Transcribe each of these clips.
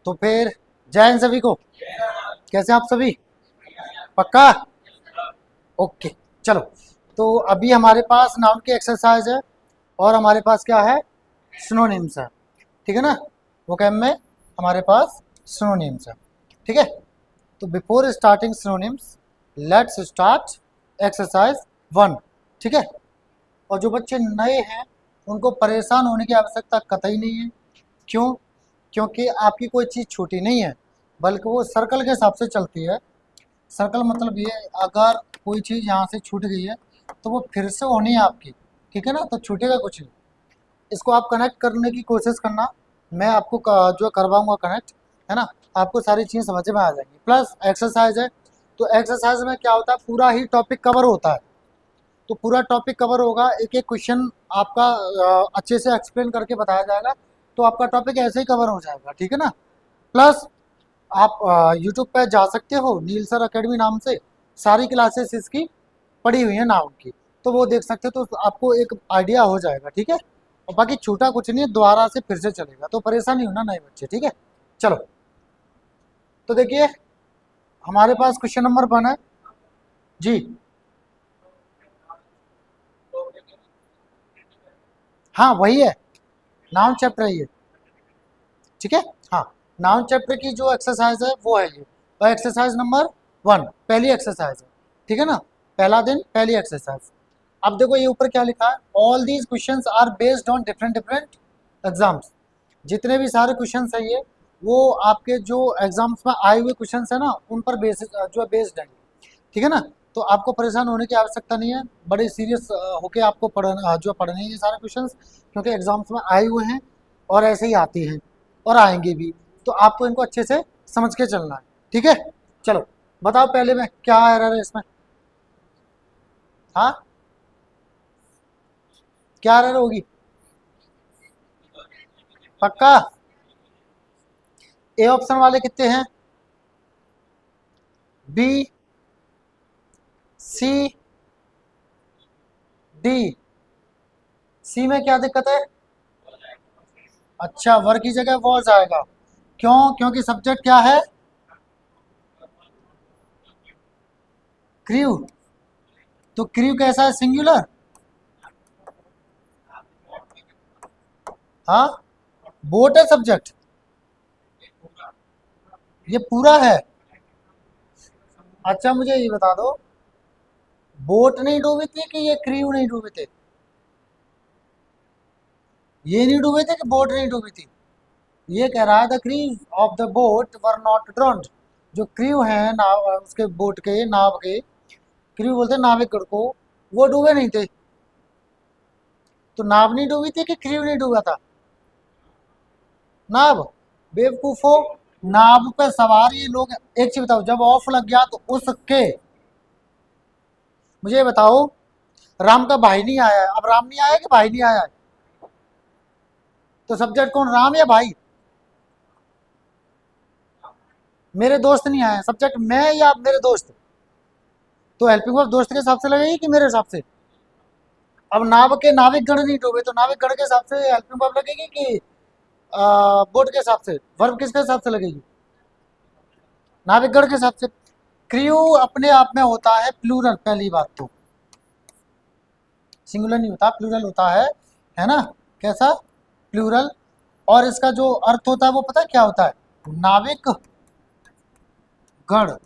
तो फिर जय हिंद सभी को। कैसे आप सभी? पक्का? ओके, चलो। तो अभी हमारे पास नाउन की एक्सरसाइज है और हमारे पास क्या है? सिनोनिम्स है। ठीक है ना? वोकैब में हमारे पास सिनोनिम्स है। ठीक है, तो before starting synonyms let's start exercise 1। ठीक है, और जो बच्चे नए हैं उनको परेशान होने की आवश्यकता कतई नहीं है। क्यों? क्योंकि आपकी कोई चीज़ छूटी नहीं है, बल्कि वो सर्कल के हिसाब से चलती है। सर्कल मतलब ये, अगर कोई चीज़ यहाँ से छूट गई है तो वो फिर से होनी है आपकी। ठीक है ना? तो छूटेगा कुछ नहीं। इसको आप कनेक्ट करने की कोशिश करना, मैं आपको जो करवाऊंगा कनेक्ट, है ना? आपको सारी चीज़ें समझ में आ जाएंगी। प्लस एक्सरसाइज है, तो एक्सरसाइज में क्या होता है, पूरा ही टॉपिक कवर होता है। तो पूरा टॉपिक कवर होगा, एक एक क्वेश्चन आपका अच्छे से एक्सप्लेन करके बताया जाएगा, तो आपका टॉपिक ऐसे ही कवर हो जाएगा। ठीक है ना? प्लस आप यूट्यूब पे जा सकते हो, नील सर अकेडमी नाम से सारी क्लासेस इसकी पड़ी हुई है नाउन की, तो वो देख सकते हो, तो आपको एक आइडिया हो जाएगा। ठीक है, और बाकी छूटा कुछ नहीं है, दोबारा से फिर से चलेगा, तो परेशान नहीं होना नए बच्चे। ठीक है, चलो। तो देखिए, हमारे पास क्वेश्चन नंबर 1 है जी। हाँ वही है, नाउन चैप्टर है ये। ठीक है, हाँ, नाउन चैप्टर की जो एक्सरसाइज है वो है ये, और एक्सरसाइज नंबर 1 पहली एक्सरसाइज है। ठीक है ना? पहला दिन, पहली एक्सरसाइज। अब देखो ये ऊपर क्या लिखा है, all these questions are based on different different exams. जितने भी सारे क्वेश्चंस है ये, वो आपके जो एग्जाम्स में आए हुए क्वेश्चंस है ना, उन पर बेसिस जो है बेस्ड है। ठीक है ना? तो आपको परेशान होने की आवश्यकता नहीं है, बड़े सीरियस होके आपको पढ़ने हैं ये सारे क्वेश्चंस, क्योंकि एग्जाम्स में आए हुए हैं और ऐसे ही आती हैं और आएंगे भी, तो आपको इनको अच्छे से समझ के चलना है। ठीक है, चलो बताओ पहले में क्या एरर है इसमें। हाँ, क्या एरर होगी? पक्का? ए ऑप्शन वाले कितने हैं? बी, सी, डी। सी में क्या दिक्कत है? अच्छा, वर्क की जगह वॉज आएगा। क्यों? क्योंकि सब्जेक्ट क्या है? क्रू। तो क्रू कैसा है? सिंगुलर। हाँ, बोट है सब्जेक्ट, ये पूरा है। अच्छा मुझे ये बता दो, बोट नहीं डूबी थी कि ये क्रू नहीं डूबे थे? ये नहीं डूबे थे कि बोट नहीं डूबी थी? ये कह रहा है the crew of the boat were not ड्रॉन्ड। जो क्रू है नाव, उसके बोट के, नाव के, क्रू बोलते हैं नाविकगण को, वो डूबे नहीं थे। तो नाव नहीं डूबी थी कि क्रू नहीं डूबा था? नाव। बेवकूफो, नाव पे सवार ये लोग। एक चीज बताओ, जब ऑफ लग गया तो उसके, मुझे बताओ, राम का भाई नहीं आया है, अब राम नहीं आया कि भाई नहीं आया है? तो सब्जेक्ट कौन, राम या भाई? मेरे दोस्त नहीं आए, सब्जेक्ट मैं या मेरे दोस्त? तो हेल्पिंग वर्ब दोस्त के हिसाब से लगेगी कि मेरे हिसाब से? अब नाव के नाविक गण नहीं डूबे, तो नाविक गण के हिसाब से हेल्पिंग वर्ब लगेगी कि बोट के हिसाब से? वर्ब किसके हिसाब से लगेगी? नाविक गण के हिसाब से। क्रू अपने आप में होता है प्लूरल, पहली बात तो सिंगुलर नहीं होता, प्लूरल होता है ना? कैसा? प्लूरल। और इसका जो अर्थ होता है वो पता है क्या होता है? नाविक गण।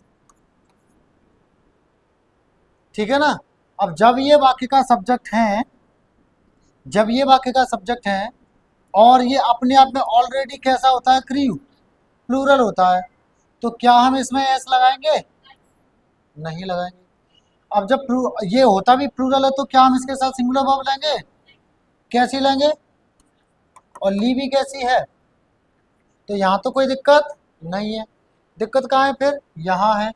ठीक है ना? अब जब ये वाक्य का सब्जेक्ट है, जब ये वाक्य का सब्जेक्ट है और ये अपने आप में ऑलरेडी कैसा होता है? क्रू, प्लूरल होता है, तो क्या हम इसमें एस लगाएंगे? नहीं लगाएंगे। अब जब ये होता भी प्लूरल है, तो क्या हम इसके साथ सिंगुलर वर्ब लेंगे? कैसी लेंगे? और ली भी कैसी है? तो यहाँ तो कोई दिक्कत नहीं है। दिक्कत कहाँ है फिर? यहाँ है।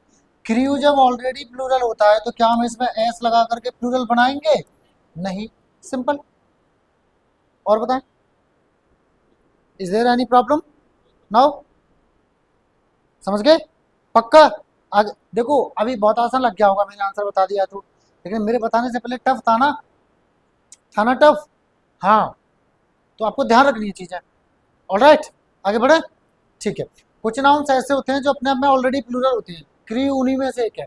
क्रू जब ऑलरेडी प्लूरल होता है, तो क्या हम इसमें एस लगा करके प्लूरल बनाएंगे? नहीं। सिंपल। और बताएं, is there any problem now? समझ गए? पक्का? आगे देखो, अभी बहुत आसान लग गया होगा, मैंने आंसर बता दिया तो, लेकिन मेरे बताने से पहले टफ था ना? था ना टफ? हाँ, तो आपको ध्यान रखनी है चीज़ें। ऑलराइट, आगे बढ़े। ठीक है, कुछ नाउन्स ऐसे होते हैं जो अपने आप में ऑलरेडी प्लूरल होते हैं, क्री उन्हीं में से एक है।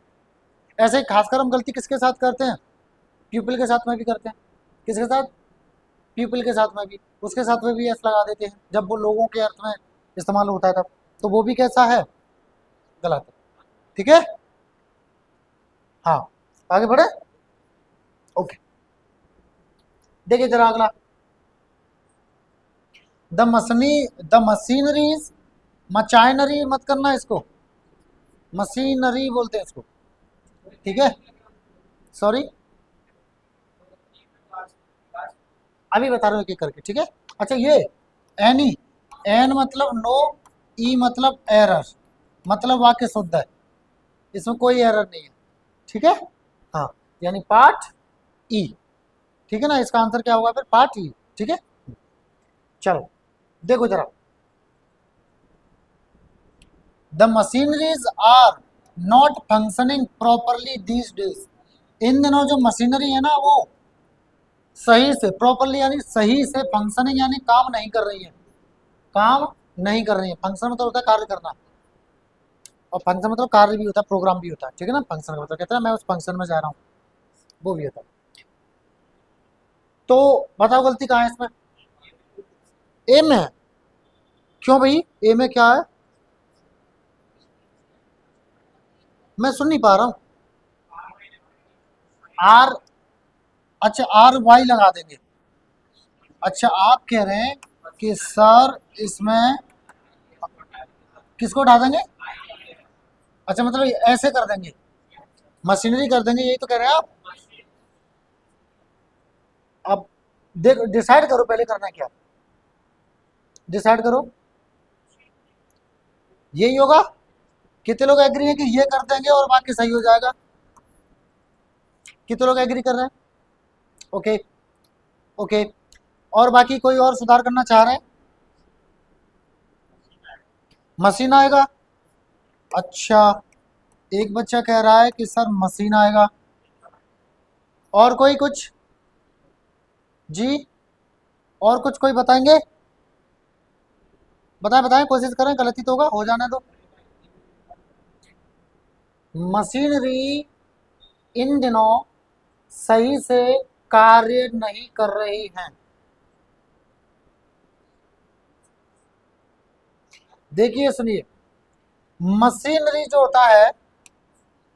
ऐसे ही खासकर हम गलती किसके साथ करते हैं, पीपल के साथ में भी करते हैं। किसके साथ, पीपल के साथ में भी, उसके साथ में भी एस लगा देते हैं जब वो लोगों के अर्थ में इस्तेमाल होता है तब, तो वो भी कैसा है, गलत है। ठीक है, हाँ आगे बढ़े, ओके। देखिए जरा अगला, द मशीनरीज, मचाइनरी मत करना इसको, मशीनरी बोलते हैं इसको, ठीक है, सॉरी अभी बता रहा हूँ एक एक करके, ठीक है। अच्छा ये एनी, एन मतलब नो, ई मतलब एरर, मतलब वाक्य शुद्ध है, इसमें कोई एरर नहीं है, ठीक है, हाँ, यानी पार्ट ई, ठीक है ना, इसका आंसर क्या होगा फिर, पार्ट ई, ठीक है। चलो देखो जरा, the machineries are not functioning properly these days, इन दिनों जो मशीनरी है ना वो सही से, प्रॉपरली यानी सही से, फंक्शनिंग यानी काम नहीं कर रही है, काम नहीं कर रही है। फंक्शन मतलब होता है कार्य करना, और फंक्शन मतलब कार्य भी होता है, प्रोग्राम भी होता है, ठीक है ना। फंक्शन का मतलब कहता है मैं उस फंक्शन में जा रहा हूँ, वो भी होता है। तो बताओ गलती कहाँ है इसमें, ए में है। क्यों भाई, ए में क्या है, मैं सुन नहीं पा रहा हूँ। आर, अच्छा आर वाई लगा देंगे। अच्छा आप कह रहे हैं कि सर इसमें किसको उठा देंगे, अच्छा मतलब ऐसे कर देंगे, मशीनरी कर देंगे, यही तो कह रहे हैं आप। अब देखो डिसाइड करो पहले करना है क्या, डिसाइड करो, यही होगा। कितने लोग एग्री हैं कि ये कर देंगे और बाकी सही हो जाएगा, कितने लोग एग्री कर रहे हैं, ओके ओके। और बाकी कोई और सुधार करना चाह रहे हैं, मशीन आएगा, अच्छा एक बच्चा कह रहा है कि सर मशीन आएगा, और कोई कुछ, जी और कुछ कोई बताएंगे, बताएं बताएं, कोशिश करें, गलती तो होगा, हो जाने दो। मशीनरी इन दिनों सही से कार्य नहीं कर रही हैं। देखिए सुनिए, मशीनरी जो होता है,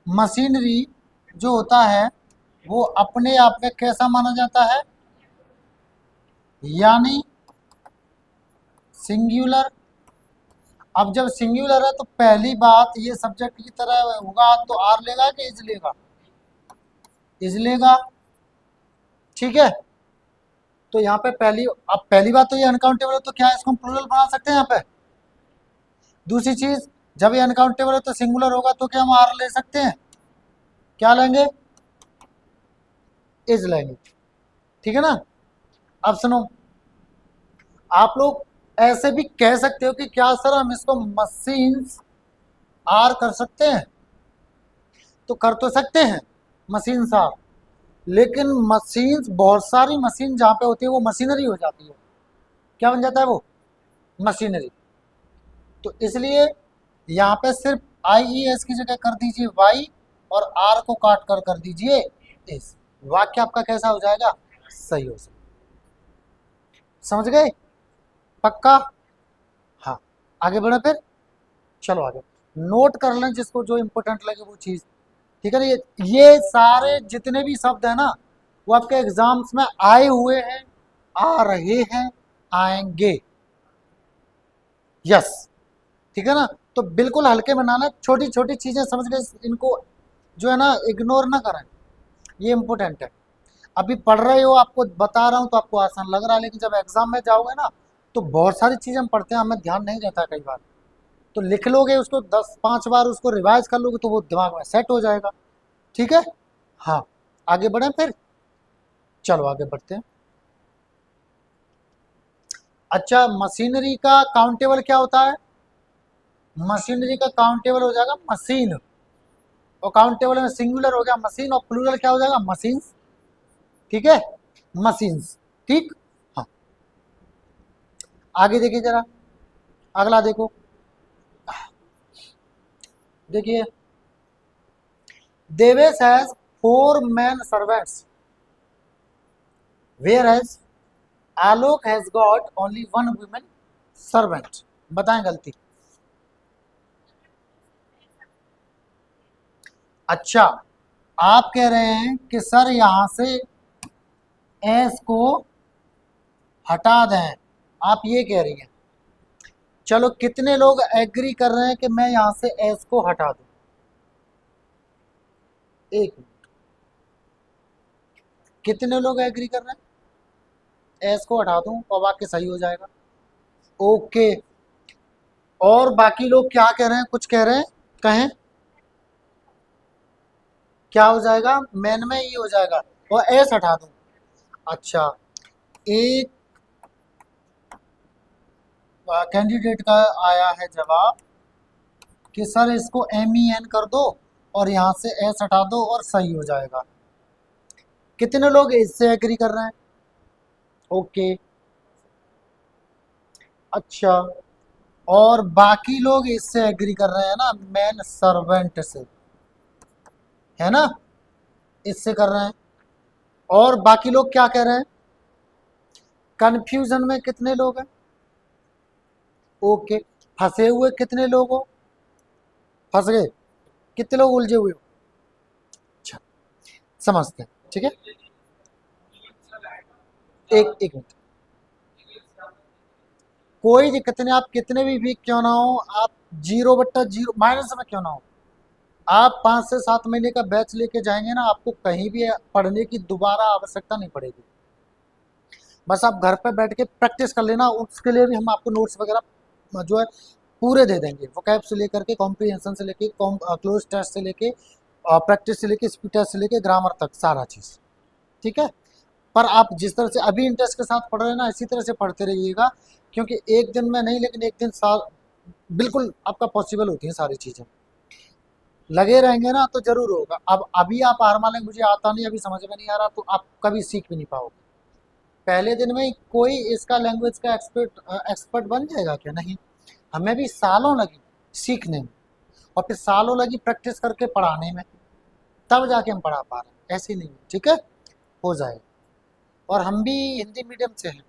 मशीनरी जो होता है वो अपने आप में कैसा माना जाता है, यानी सिंगुलर। अब जब सिंगुलर है तो पहली बात ये सब्जेक्ट की तरह होगा तो आर लेगा कि इज लेगा, इज लेगा, ठीक है। तो यहाँ पे पहली, अब पहली बात तो ये अनकाउंटेबल है तो क्या इसको हम प्लूरल बना सकते हैं यहाँ पे। दूसरी चीज, जब ये अनकाउंटेबल है तो सिंगुलर होगा तो क्या हम आर ले सकते हैं, क्या लेंगे, इज लेंगे, ठीक है ना। अब सुनो, आप लोग ऐसे भी कह सकते हो कि क्या सर हम इसको मशीन्स आर कर सकते हैं, तो कर तो सकते हैं मशीन्स आर, लेकिन मशीन्स, बहुत सारी मशीन जहाँ पे होती है वो मशीनरी हो जाती है, क्या बन जाता है वो, मशीनरी। तो इसलिए यहाँ पे सिर्फ आई ई एस की जगह कर दीजिए वाई, और आर को काट कर दीजिए एस, वाक्य आपका कैसा हो जाएगा, सही हो सकता, समझ गए, पक्का, हाँ आगे बढ़े फिर, चलो आगे, नोट कर लें जिसको जो इंपॉर्टेंट लगे वो चीज़, ठीक है ना। ये सारे जितने भी शब्द है ना वो आपके एग्जाम्स में आए हुए हैं, आ रहे हैं, आएंगे, यस, ठीक है ना। तो बिल्कुल हल्के में ना लें, छोटी छोटी चीजें समझ के इनको जो है ना इग्नोर ना करें, ये इंपॉर्टेंट है। अभी पढ़ रहे हो, आपको बता रहा हूँ तो आपको आसान लग रहा है, लेकिन जब एग्जाम में जाओगे ना तो बहुत सारी चीजें हम पढ़ते हैं, हमें ध्यान नहीं रहता कई बार, तो लिख लोगे उसको 10-5 बार, उसको रिवाइज कर लोगे तो वो दिमाग में सेट हो जाएगा, ठीक है, हाँ आगे बढ़े फिर, चलो आगे बढ़ते हैं। अच्छा मशीनरी का काउंटेबल क्या होता है, मशीनरी का काउंटेबल हो जाएगा मशीन, और काउंटेबल में सिंगुलर हो गया मशीन, और प्लूरल क्या हो जाएगा, मशीन्स, ठीक है, मशीन्स, ठीक, हाँ आगे देखिए जरा, अगला देखो, देखिए, Devesh has 4 man servants, where has Alok has got only 1 women servant. बताएं गलती। अच्छा, आप कह रहे हैं कि सर यहां से एस को हटा दें, आप ये कह रही हैं। चलो, कितने लोग एग्री कर रहे हैं कि मैं यहां से एस को हटा दूं? एक मिनट, कितने लोग एग्री कर रहे हैं एस को हटा दूं और वाक्य सही हो जाएगा? ओके। और बाकी लोग क्या कह रहे हैं? कुछ कह रहे हैं, कहें। क्या हो जाएगा? मैन में ये हो जाएगा और एस हटा दूं। अच्छा, एक कैंडिडेट का आया है जवाब कि सर इसको एम ई एन कर दो और यहां से एस हटा दो और सही हो जाएगा। कितने लोग इससे एग्री कर रहे हैं? ओके। अच्छा, और बाकी लोग इससे एग्री कर रहे हैं ना, मैन सर्वेंट से, है ना, इससे कर रहे हैं। और बाकी लोग क्या कह रहे हैं? कंफ्यूजन में कितने लोग हैं? ओके। फंसे हुए कितने लोग हो? फंस गए? कितने लोग उलझे हुए हो? अच्छा, समझते हैं, ठीक है। एक मिनट, कोई दिक्कत नहीं, आप कितने भी वीक क्यों ना हो, आप 0/0 माइनस में क्यों ना हो, आप 5 से 7 महीने का बैच लेके जाएंगे ना, आपको कहीं भी पढ़ने की दोबारा आवश्यकता नहीं पड़ेगी। बस आप घर पे बैठ के प्रैक्टिस कर लेना, उसके लिए भी हम आपको नोट्स वगैरह जो है पूरे दे देंगे, वोकैब से लेकर के कॉम्प्रीहेंशन से लेके क्लोज टेस्ट से लेके प्रैक्टिस से लेके स्पीड टेस्ट से लेके ग्रामर तक सारा चीज़, ठीक है। पर आप जिस तरह से अभी इंटरेस्ट के साथ पढ़ रहे हैं ना, इसी तरह से पढ़ते रहिएगा, क्योंकि एक दिन में नहीं लेकिन एक दिन साल बिल्कुल आपका पॉसिबल होती है सारी चीज़ें। लगे रहेंगे ना तो जरूर होगा। अब अभी आप हार मान लेंगे मुझे आता नहीं, अभी समझ में नहीं आ रहा, तो आप कभी सीख भी नहीं पाओगे। पहले दिन में कोई इसका लैंग्वेज का एक्सपर्ट बन जाएगा क्या? नहीं, हमें भी सालों लगी सीखने में और फिर सालों लगी प्रैक्टिस करके पढ़ाने में, तब जाके हम पढ़ा पा रहे हैं, ऐसे नहीं, ठीक है, हो जाएगा। और हम भी हिंदी मीडियम से हैं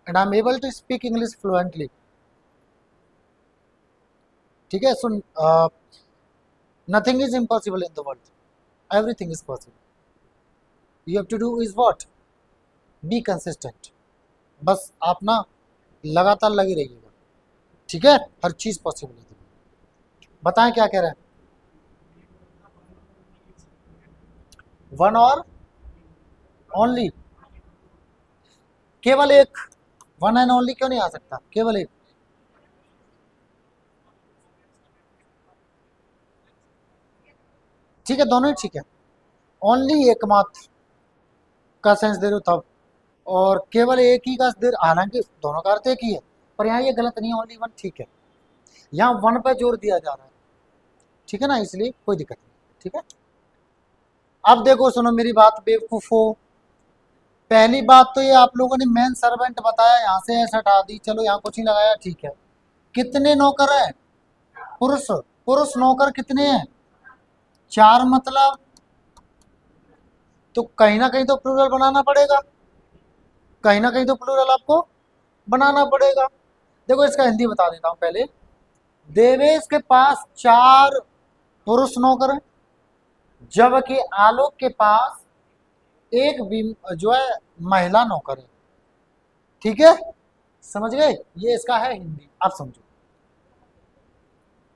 and I am able to speak English fluently, ठीक है। So nothing is impossible in the world, everything is possible. You have to do is what, be consistent. बस आप ना लगातार लगे रहिएगा, ठीक है, हर चीज़ पॉसिबल है। बताएं क्या कह रहे हैं? वन और ओनली, केवल एक, वन एंड ओनली क्यों नहीं आ सकता? केवल एक। ठीक है, दोनों ही ठीक है। ओनली एकमात्र का सेंस दे रहे हो तब, और केवल एक ही का दे, हालांकि दोनों का अर्थ एक ही है, पर यहाँ ये गलत नहीं है, ओनली वन ठीक है। यहाँ वन पे जोर दिया जा रहा है, ठीक है ना, इसलिए कोई दिक्कत नहीं, ठीक है। अब देखो, सुनो मेरी बात बेवकूफो। पहली बात तो ये आप लोगों ने मेन सर्वेंट बताया, यहाँ से ऐसा हटा दी, चलो यहाँ कुछ नहीं लगाया, ठीक है। कितने नौकर हैं? पुरुष, पुरुष नौकर कितने हैं? 4, मतलब तो कहीं ना कहीं तो प्लूरल बनाना पड़ेगा, कहीं ना कहीं तो प्लूरल आपको बनाना पड़ेगा। देखो, इसका हिंदी बता देता हूं पहले। देवेश के पास 4 पुरुष नौकर हैं, जबकि आलोक के पास एक जो है महिला नौकर है, ठीक है, समझ गए? ये इसका है हिंदी, आप समझो।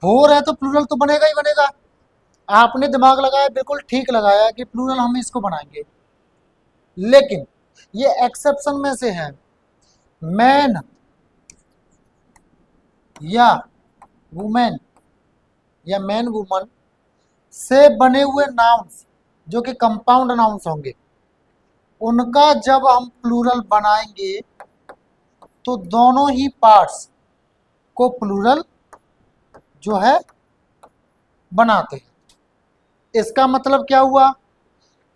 4 है तो प्लूरल तो बनेगा ही बनेगा। आपने दिमाग लगाया, बिल्कुल ठीक लगाया कि प्लूरल हम इसको बनाएंगे, लेकिन ये एक्सेप्शन में से है। मैन या वुमेन या मैन वुमन से बने हुए नाउन्स जो कि कंपाउंड नाउन्स होंगे, उनका जब हम प्लूरल बनाएंगे तो दोनों ही पार्ट्स को प्लूरल जो है बनाते हैं। इसका मतलब क्या हुआ?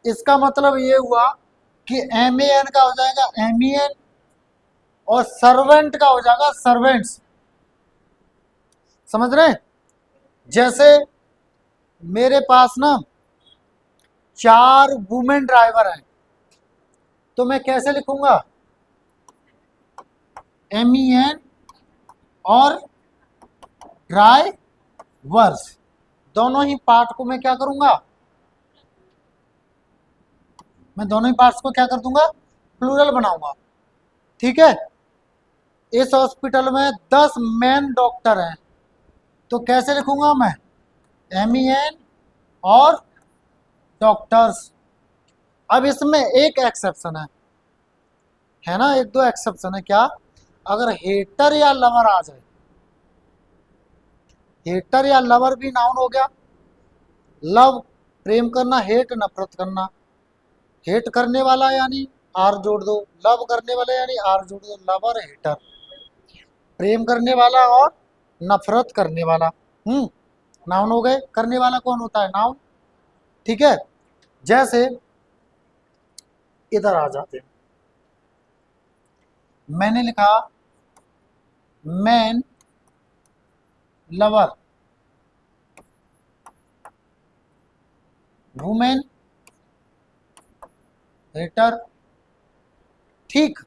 इसका मतलब ये हुआ कि एम ए एन का हो जाएगा एम ई एन और सर्वेंट का हो जाएगा सर्वेंट्स। समझ रहे हैं? जैसे मेरे पास ना 4 वुमेन ड्राइवर हैं, तो मैं कैसे लिखूंगा? MEN और ड्राइवर्स, दोनों ही पार्ट को मैं क्या करूंगा? मैं दोनों ही पार्ट्स को क्या कर दूंगा? प्लूरल बनाऊंगा। ठीक है। इस हॉस्पिटल में 10 मेन डॉक्टर हैं, तो कैसे लिखूंगा मैं? MEN और डॉक्टर्स। अब इसमें एक एक्सेप्शन है ना, एक दो एक्सेप्शन है। क्या? अगर हेटर या लवर आ जाए, हेटर या लवर भी नाउन हो गया। लव प्रेम करना, हेट नफरत करना। हेट करने वाला यानी आर जोड़ दो, लव करने वाला यानी आर जोड़ दो, लवर हेटर। प्रेम करने वाला और नफरत करने वाला, नाउन हो गए। करने वाला कौन होता है? नाउन। ठीक है। जैसे इधर आ जाते हैं, मैंने लिखा मैन लवर, वुमेन हेटर। ठीक।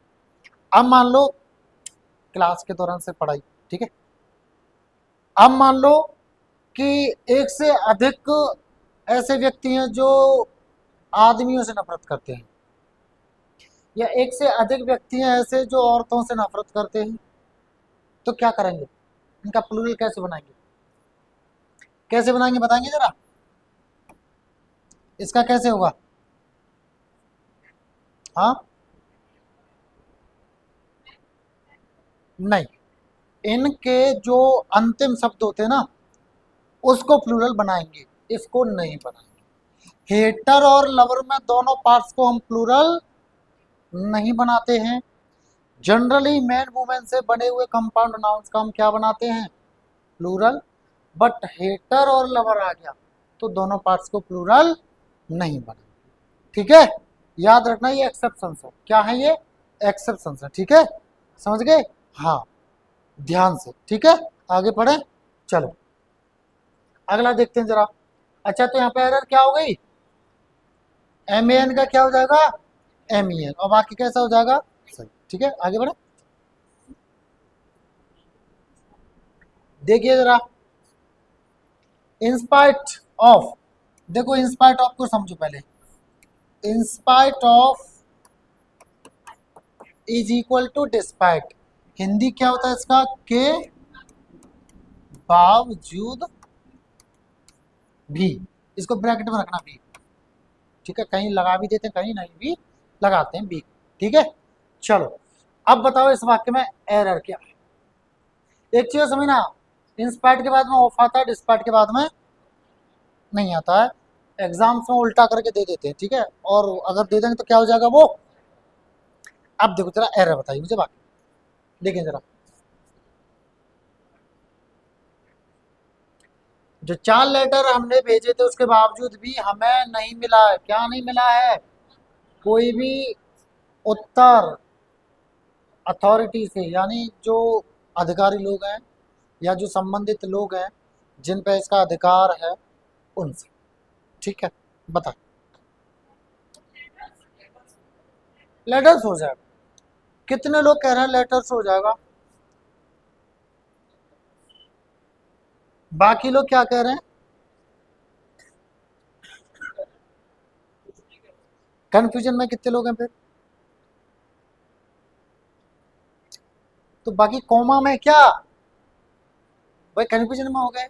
अब मान लो क्लास के दौरान से पढ़ाई, ठीक है। अब मान लो कि एक से अधिक ऐसे व्यक्ति हैं जो आदमियों से नफरत करते हैं, या एक से अधिक व्यक्ति हैं ऐसे जो औरतों से नफरत करते हैं, तो क्या करेंगे? इनका प्लूरल कैसे बनाएंगे? कैसे बनाएंगे बताएंगे जरा? इसका कैसे होगा? हाँ, नहीं, इनके जो अंतिम शब्द होते हैं ना, उसको प्लूरल बनाएंगे, इसको नहीं बनाएंगे। हेटर और लवर में दोनों पार्ट्स को हम प्लूरल नहीं बनाते हैं। जनरली मैन वुमेन से बने हुए कंपाउंड नाउन्स का हम क्या बनाते हैं? प्लूरल। बट हेटर और लवर आ गया तो दोनों पार्ट्स को प्लूरल नहीं बनाएंगे। ठीक है। याद रखना ये एक्सेप्शन है। क्या है ये? एक्सेप्शन है। ठीक है, समझ गए? हाँ, ध्यान से। ठीक है, आगे पढ़े। चलो अगला देखते हैं जरा। अच्छा, तो यहाँ पे एरर क्या हो गई? MEN का क्या हो जाएगा? MEN, और बाकी कैसा हो जाएगा? सही। ठीक है, आगे बढ़े। देखिए जरा, इंस्पाइट ऑफ, देखो इंस्पाइट ऑफ को समझो पहले। In spite of is equal to despite. Hindi क्या होता है इसका? के बावजूद भी। इसको ब्रैकेट में रखना, भी। ठीक है, कहीं लगा भी देते हैं, कहीं नहीं भी लगाते हैं, भी। ठीक है। चलो अब बताओ इस वाक्य में एरर क्या है? एक चीज समझना, इंस्पाइट के बाद में ऑफ आता है, डिस्पाइट के बाद में नहीं आता है। एग्जाम्स में उल्टा करके दे देते हैं। ठीक है, और अगर दे देंगे तो क्या हो जाएगा वो? अब देखो जरा एरर बताइए मुझे, बाकी देखें जरा। जो 4 लेटर हमने भेजे थे उसके बावजूद भी हमें नहीं मिला है। क्या नहीं मिला है? कोई भी उत्तर अथॉरिटी से, यानी जो अधिकारी लोग हैं या जो संबंधित लोग हैं जिन पे इसका अधिकार है, उनसे। ठीक है, बता। लेटर्स हो जाएगा। कितने लोग कह रहे हैं लेटर्स हो जाएगा? बाकी लोग क्या कह रहे हैं? कंफ्यूजन में कितने लोग हैं फिर? तो बाकी कॉमा में क्या भाई, कंफ्यूजन में हो गए?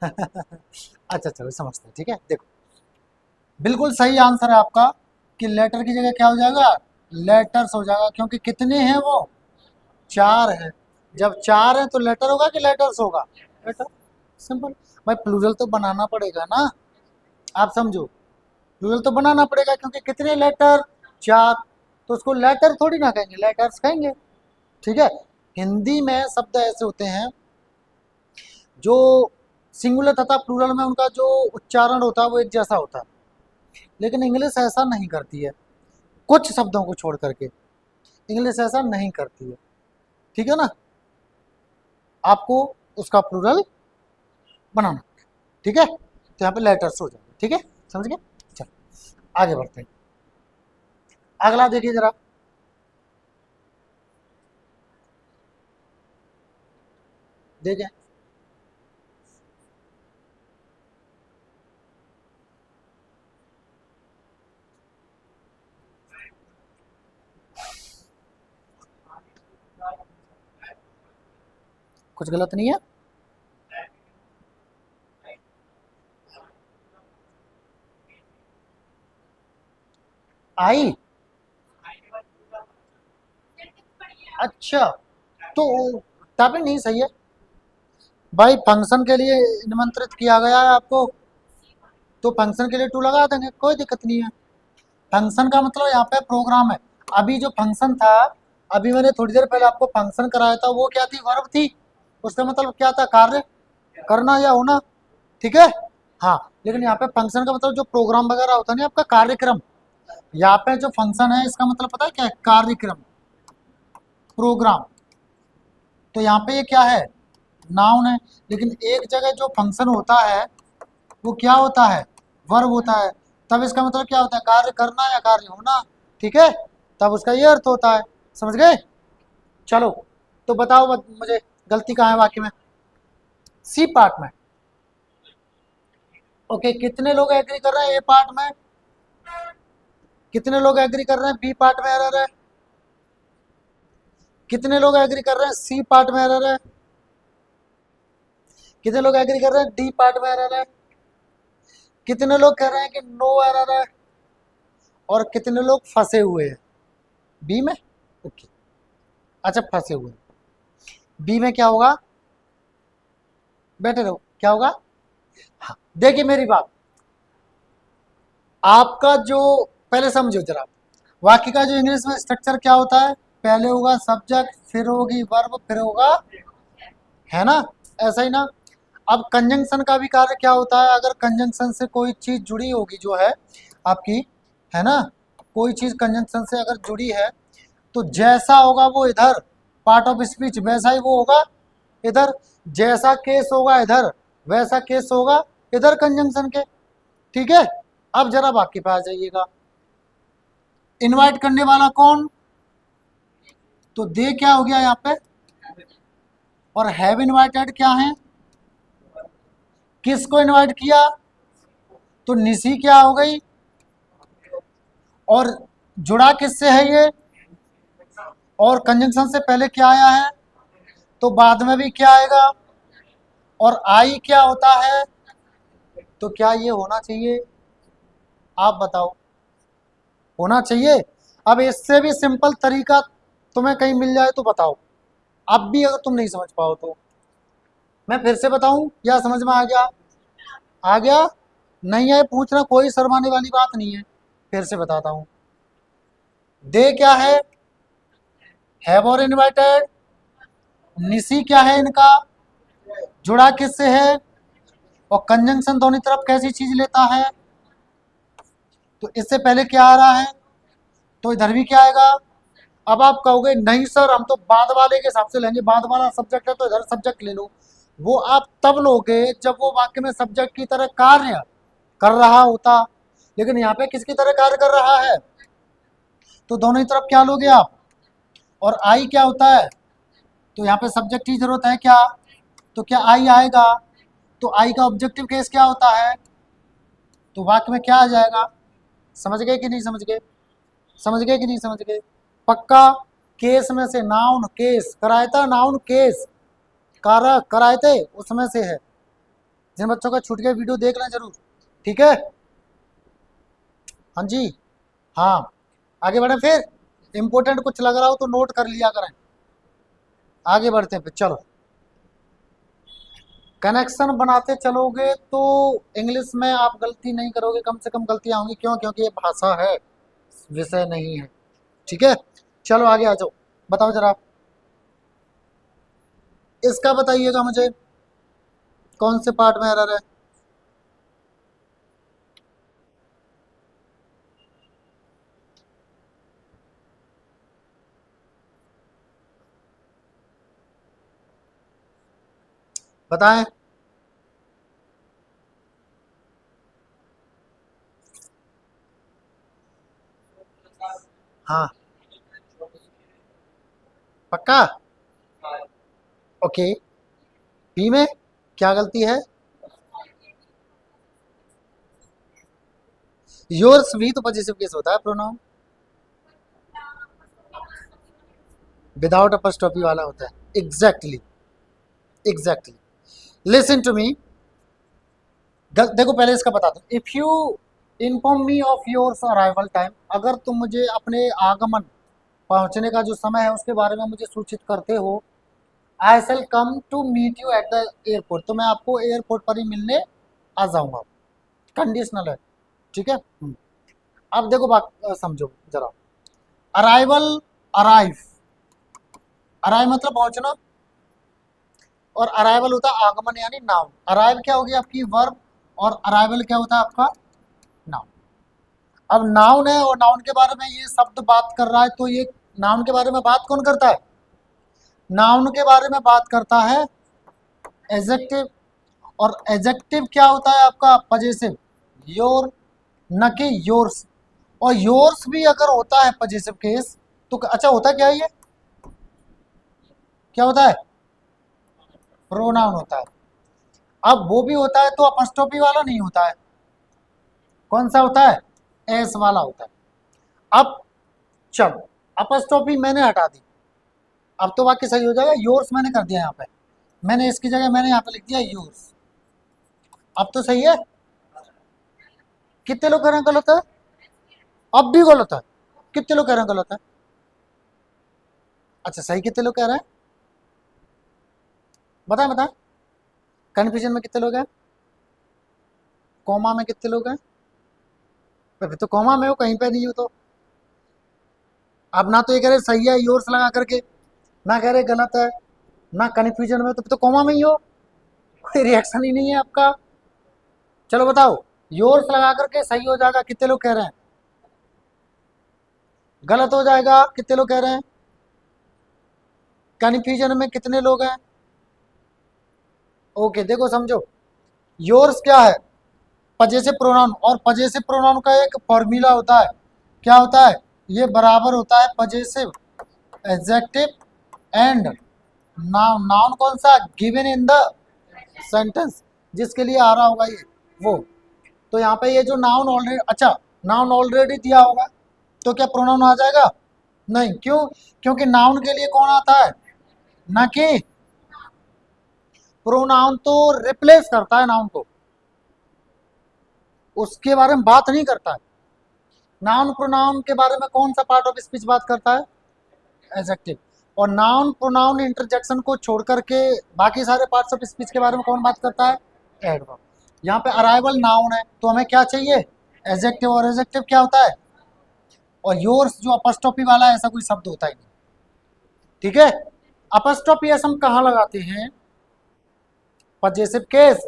अच्छा चलो समझते हैं। ठीक है, देखो बिल्कुल सही आंसर है आपका कि लेटर की जगह क्या हो जाएगा? लेटर्स हो जाएगा, क्योंकि कितने हैं वो? 4 है। जब 4 है तो लेटर होगा कि लेटर्स होगा? लेटर। सिंपल। भाई प्लूरल तो बनाना पड़ेगा ना, आप समझो। प्लूरल तो बनाना पड़ेगा, क्योंकि कितने लेटर? 4। तो उसको लेटर थोड़ी ना कहेंगे, लेटर्स कहेंगे। ठीक है। हिंदी में शब्द ऐसे होते हैं जो सिंगुलर तथा प्लूरल में उनका जो उच्चारण होता है वो एक जैसा होता है, लेकिन इंग्लिश ऐसा नहीं करती है। कुछ शब्दों को छोड़ करके इंग्लिश ऐसा नहीं करती है। ठीक है ना, आपको उसका प्लूरल बनाना, ठीक है। तो यहाँ पे लेटर्स हो जाएगा, ठीक है, समझ गए। चलो आगे बढ़ते हैं, अगला देखिए जरा। देखिए कुछ गलत नहीं है। आई, अच्छा, तो टाइपिंग नहीं सही है भाई। फंक्शन के लिए निमंत्रित किया गया है आपको, तो फंक्शन के लिए टू लगा देंगे, कोई दिक्कत नहीं है। फंक्शन का मतलब यहाँ पे प्रोग्राम है। अभी जो फंक्शन था, अभी मैंने थोड़ी देर पहले आपको फंक्शन कराया था, वो क्या थी, वर्ब थी। उसका मतलब क्या था, कार्य करना या होना, ठीक है। हाँ, लेकिन यहाँ पे फंक्शन का मतलब जो प्रोग्राम वगैरह होता है ना आपका, कार्यक्रम। यहाँ पे जो फंक्शन है इसका मतलब पता है क्या है, कार्यक्रम, प्रोग्राम। तो यहाँ पे ये क्या है, नाउन है। लेकिन एक जगह जो फंक्शन होता है वो क्या होता है, वर्ब होता है। तब इसका मतलब क्या होता है, कार्य करना या कार्य होना, ठीक है। तब उसका ये अर्थ होता है, समझ गए। चलो, तो बताओ मुझे गलती कहाँ है वाक्य में, सी पार्ट में। ओके, कितने लोग एग्री कर रहे हैं ए पार्ट में, कितने लोग एग्री कर रहे हैं बी पार्ट में एरर है, कितने लोग एग्री कर रहे हैं सी पार्ट में एरर है, कितने लोग एग्री कर रहे हैं डी पार्ट में एरर है, कितने लोग कह रहे हैं कि नो एरर है, और कितने लोग फंसे हुए हैं बी में। ओके, अच्छा फंसे हुए बी में क्या होगा, बैठे रहो, क्या होगा। हाँ, देखिए मेरी बात, आपका जो, पहले समझो जरा, वाक्य का जो इंग्लिश में स्ट्रक्चर क्या होता है, पहले होगा सब्जेक्ट, फिर होगी वर्ब, फिर होगा, है ना, ऐसा ही ना। अब कंजंक्शन का भी कार्य क्या होता है, अगर कंजंक्शन से कोई चीज जुड़ी होगी जो है आपकी, है ना, कोई चीज कंजंक्शन से अगर जुड़ी है, तो जैसा होगा वो इधर पार्ट ऑफ स्पीच, वैसा ही वो होगा इधर। जैसा केस होगा इधर, वैसा केस होगा इधर कंजंक्शन के, ठीक है। अब जरा बाकी पे आ जाइएगा, इनवाइट करने वाला कौन, तो दे क्या हो गया यहाँ पे, और हैव इनवाइटेड क्या है, किसको इनवाइट किया, तो निशी क्या हो गई, और जुड़ा किससे है ये, और कंजंक्शन से पहले क्या आया है, तो बाद में भी क्या आएगा, और आई क्या होता है, तो क्या ये होना चाहिए, आप बताओ, होना चाहिए। अब इससे भी सिंपल तरीका तुम्हें कहीं मिल जाए तो बताओ, अब भी अगर तुम नहीं समझ पाओ तो मैं फिर से बताऊं, या समझ में आ गया, आ गया, नहीं है पूछना, कोई शर्माने वाली बात नहीं है। फिर से बताता हूं, दे क्या है, हैव और इनवाइटेड, निसी क्या है इनका, जुड़ा किससे है, और कंजंक्शन दोनों तरफ कैसी चीज लेता है, तो इससे पहले क्या आ रहा है, तो इधर भी क्या आएगा। अब आप कहोगे नहीं सर, हम तो बाद वाले के हिसाब से लेंगे, बाद वाला सब्जेक्ट है तो इधर सब्जेक्ट ले लो। वो आप तब लोगे जब वो वाक्य में सब्जेक्ट की तरह कार्य कर रहा होता, लेकिन यहाँ पे किसकी तरह कार्य कर रहा है, तो दोनों ही तरफ क्या लोगे आप, और आई क्या होता है, तो यहाँ पे सब्जेक्ट की जरूरत है क्या, तो क्या आई आएगा, तो आई का ऑब्जेक्टिव केस क्या होता है, तो वाक्य में क्या आ जाएगा, समझ गए कि नहीं समझ गए, समझ गए कि नहीं समझ गए, पक्का। केस में से नाउन केस, करायता नाउन केस, कारक करायते उसमें से है। जिन बच्चों का छूट गया वीडियो देख लें जरूर, ठीक है। हाँ जी, हाँ, आगे बढ़े फिर, इंपॉर्टेंट कुछ लग रहा हो तो नोट कर लिया करें। आगे बढ़ते हैं फिर, चलो। कनेक्शन बनाते चलोगे तो इंग्लिश में आप गलती नहीं करोगे, कम से कम गलतियां होंगी, क्यों, क्योंकि ये भाषा है, विषय नहीं है, ठीक है। चलो आगे आ जाओ, बताओ जरा आप, इसका बताइएगा मुझे, कौन से पार्ट में एरर है, बताएं। हाँ, पक्का। ओके, बी में क्या गलती है? योर्स भी तो पॉजिटिव केस होता है प्रोनाउन, विदाउट अपस्ट्रॉफी वाला होता है। Exactly, exactly. Listen to me, देखो पहले इसका बता दो। If you inform me of your arrival time, अगर तुम मुझे अपने आगमन, पहुंचने का जो समय है उसके बारे में मुझे सूचित करते हो, I shall come to meet you at the airport, तो मैं आपको एयरपोर्ट पर ही मिलने आ जाऊंगा। कंडीशनल है, ठीक है। अब देखो बात समझो जरा। अराइवल, अराइव, अराइव मतलब पहुंचना, और अराइवल होता है आगमन यानी नाउन। अराइव क्या होगी आपकी वर्ब, और अराइवल क्या होता है आपका नाउन। अब नाउन है और नाउन के बारे में ये शब्द बात कर रहा है, तो ये नाउन के बारे में बात कौन करता है? नाउन के बारे में बात करता है एडजेक्टिव, और एडजेक्टिव क्या होता है आपका? पजेसिव, योर, न कि योर्स। और योर्स भी अगर होता है पजेसिव केस तो अच्छा होता क्या है ये? क्या होता है? प्रोनाउन होता है। अब वो भी होता है तो अपस्ट्रोफी वाला नहीं होता है। कौन सा होता है? एस वाला होता है। अब चलो, अपस्ट्रोफी मैंने हटा दी, अब तो वाक्य सही हो जाएगा। योर्स मैंने कर दिया यहाँ पे, मैंने इसकी जगह मैंने यहाँ पे लिख दिया योर्स। अब तो सही है। कितने लोग कह रहे हैं गलत है? अब भी गलत है। कितने लोग कह रहे हैं गलत है? अच्छा, सही कितने लोग कह रहे हैं? बताएं बताएं, कन्फ्यूजन में कितने लोग हैं? कॉमा में कितने लोग हैं? फिर तो कॉमा में हो, कहीं पे नहीं हो तो। अब ना तो ये कह रहे सही है योर्स लगा करके, ना कह रहे गलत है, ना कन्फ्यूजन में, तो कॉमा में ही हो। कोई रिएक्शन ही नहीं है आपका। चलो बताओ, योर्स लगा करके सही हो जाएगा, कितने लोग कह रहे हैं? गलत हो जाएगा, कितने लोग कह रहे हैं? कन्फ्यूजन में कितने लोग हैं? ओके, देखो समझो, योर्स क्या है? पजेसिव प्रोनाउन, और पजेसिव प्रोनाउन का एक फॉर्मूला होता है। क्या होता है? ये बराबर होता है possessive adjective and noun. Noun कौन सा? गिवन इन द सेंटेंस, जिसके लिए आ रहा होगा ये वो। तो यहाँ पे ये जो नाउन ऑलरेडी, अच्छा नाउन ऑलरेडी दिया होगा तो क्या प्रोनाउन आ जाएगा? नहीं, क्यों? क्योंकि नाउन के लिए कौन आता है? ना कि प्रोनाउन तो रिप्लेस करता है नाउन को, उसके बारे में बात नहीं करता है। नाउन प्रोनाउन के बारे में कौन सा पार्ट ऑफ स्पीच बात करता है? एडजेक्टिव। और नाउन प्रोनाउन इंटरजेक्शन को छोड़ करके बाकी सारे पार्ट्स ऑफ स्पीच के बारे में कौन बात करता है? एडवर्ब। यहाँ पे अराइवल नाउन है तो हमें क्या चाहिए? एडजेक्टिव। और एडजेक्टिव क्या होता है? और योर्स जो अपस्ट्रोफी वाला है, ऐसा कोई शब्द होता ही नहीं, ठीक है। अपस्ट्रोफी एस हम कहाँ लगाते हैं? पजेसिव केस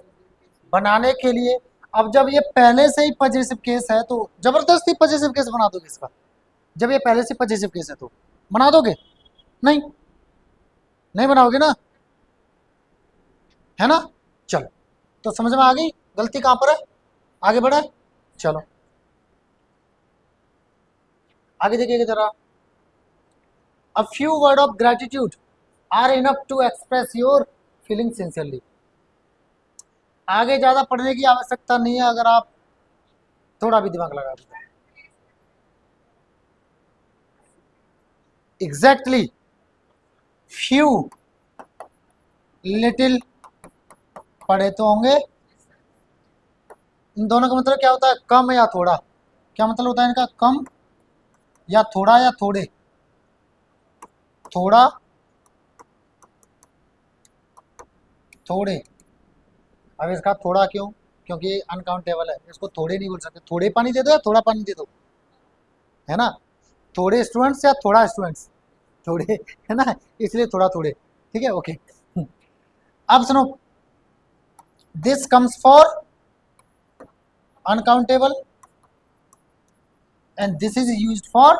बनाने के लिए। अब जब ये पहले से ही पजेसिव केस है तो जबरदस्ती पजेसिव केस बना दोगे इसका? जब ये पहले से पजेसिव केस है तो बना दोगे? नहीं, नहीं बनाओगे ना, है ना। चलो, तो समझ में आ गई गलती कहां पर है? आगे बढ़े, चलो आगे देखिएगा जरा। A few word of gratitude are enough to express your feeling sincerely. आगे ज्यादा पढ़ने की आवश्यकता नहीं है अगर आप थोड़ा भी दिमाग लगा देते। एग्जैक्टली, फ्यू, लिटिल, पढ़े तो होंगे। इन दोनों का मतलब क्या होता है? कम या थोड़ा। क्या मतलब होता है इनका? कम या थोड़ा, या थोड़े, थोड़ा, थोड़े। अब इसका थोड़ा क्यों? क्योंकि ये अनकाउंटेबल है, इसको थोड़े नहीं बोल सकते। थोड़े पानी दे दो या थोड़ा पानी दे दो, है ना। थोड़े स्टूडेंट्स या थोड़ा स्टूडेंट्स, थोड़े, है ना, इसलिए थोड़ा थोड़े, ठीक है, ओके। अब सुनो, this comes for uncountable and this is used for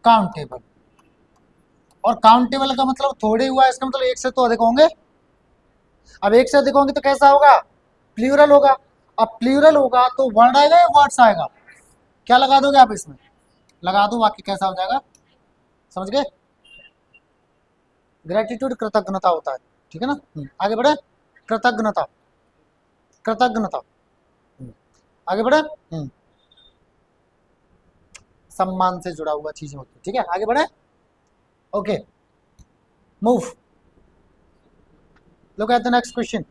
countable. और काउंटेबल का मतलब थोड़े हुआ, इसका मतलब एक से तो अधिक होंगे। अब एक से अधिक होंगे तो कैसा होगा? प्लूरल होगा। अब प्लूरल होगा तो वर्ड आएगा या वर्ड्स आएगा? क्या लगा दोगे आप इसमें? लगा दो, वाक्य कैसा हो जाएगा, समझ गए। ग्रेटिट्यूड कृतज्ञता होता है, ठीक है ना। आगे बढ़े, कृतज्ञता, कृतज्ञता, आगे बढ़े। सम्मान से जुड़ा हुआ चीजें होती है, ठीक है, आगे बढ़े। Okay, move, look at the next question.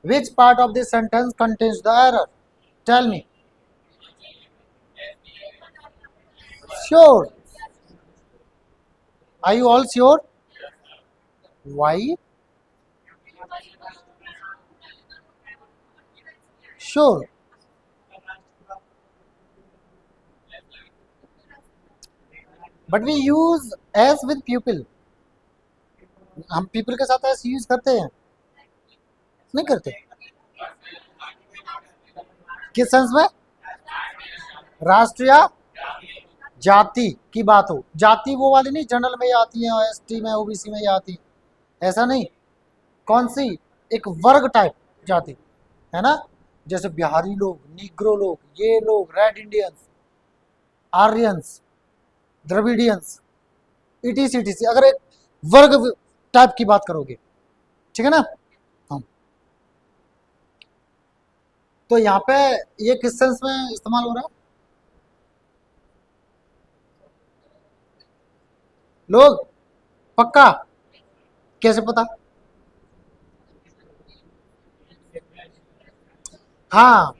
Which part of this sentence contains the error? Tell me. Sure. Are you all sure? Why? Sure. But we use as with pupil. हम पीपल के साथ ऐसे use करते हैं, नहीं करते। किस sense में? राष्ट्रीय जाति की बात हो, जाति वो वाली नहीं, जनरल में ये आती है, एसटी में, ओबीसी में ये आती है, ऐसा नहीं। कौन सी? एक वर्ग टाइप जाति, है ना, जैसे बिहारी लोग, निग्रो लोग, ये लोग, red Indians, Aryans, Dravidians, etc., अगर एक वर्ग टाइप की बात करोगे, ठीक है ना। हाँ, तो यहाँ पे ये किस सेंस में इस्तेमाल हो रहा है? लोग, पक्का, कैसे पता? हाँ,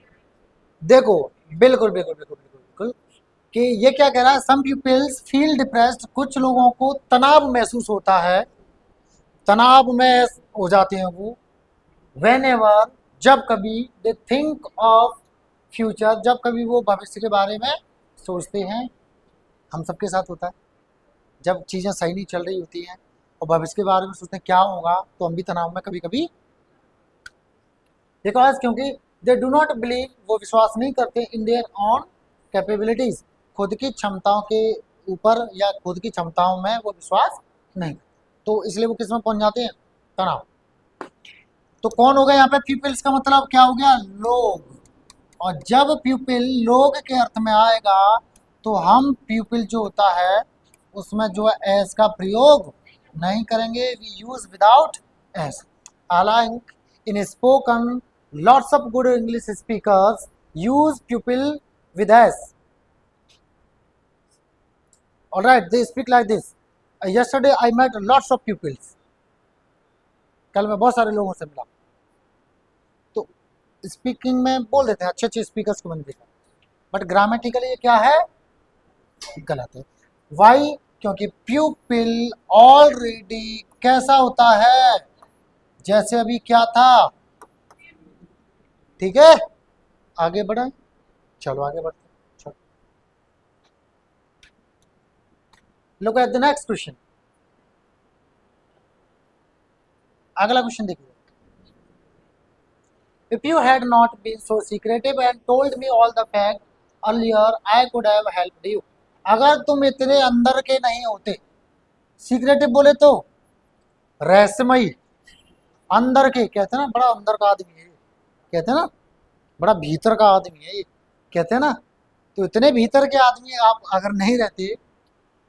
देखो, बिल्कुल बिल्कुल बिल्कुल बिल्कुल बिल्कुल, कि ये क्या कह रहा है, सम पीपल्स फील डिप्रेस्ड, कुछ लोगों को तनाव महसूस होता है, तनाव में हो जाते हैं वो, वेन एवर, जब कभी, दे थिंक ऑफ फ्यूचर, जब कभी वो भविष्य के बारे में सोचते हैं। हम सबके साथ होता है, जब चीज़ें सही नहीं चल रही होती हैं और भविष्य के बारे में सोचते हैं क्या होगा, तो हम भी तनाव में कभी कभी, बिकॉज, क्योंकि दे डू नॉट बिलीव, वो विश्वास नहीं करते, इन देयर ऑन कैपेबिलिटीज, खुद की क्षमताओं के ऊपर या खुद की क्षमताओं में वो विश्वास नहीं, तो इसलिए वो किस में पहुंच जाते हैं, तनाव। तो कौन हो गया यहाँ पे पीपल्स का मतलब क्या हो गया, लोग। और जब प्यूपिल लोग के अर्थ में आएगा तो हम प्यूपिल जो होता है उसमें जो है एस का प्रयोग नहीं करेंगे, वी यूज विदाउट एस। हालांकि in spoken lots of good English speakers use pupil with S, alright, they speak like this, yesterday I met lots of pupils, कल मैं बहुत सारे लोगों से मिला, तो स्पीकिंग में बोल देते हैं, अच्छे अच्छे स्पीकर्स को मैंने देखा, बट ग्रामेटिकली ये क्या है, गलत है। वाई? क्योंकि प्यूपिल ऑलरेडी कैसा होता है, जैसे अभी क्या था, ठीक है, आगे बढ़े, चलो आगे बढ़ते, चलो, look at the next question. अगला क्वेश्चन देखिए, if you had not been so secretive and told me all the facts earlier, I could have helped you. अगर तुम इतने अंदर के नहीं होते, सीक्रेटिव बोले तो रहस्यमयी, अंदर के कहते हैं ना, बड़ा अंदर का आदमी है, कहते हैं ना, बड़ा भीतर का आदमी है ये, कहते हैं ना, तो इतने भीतर के आदमी आप अगर नहीं रहते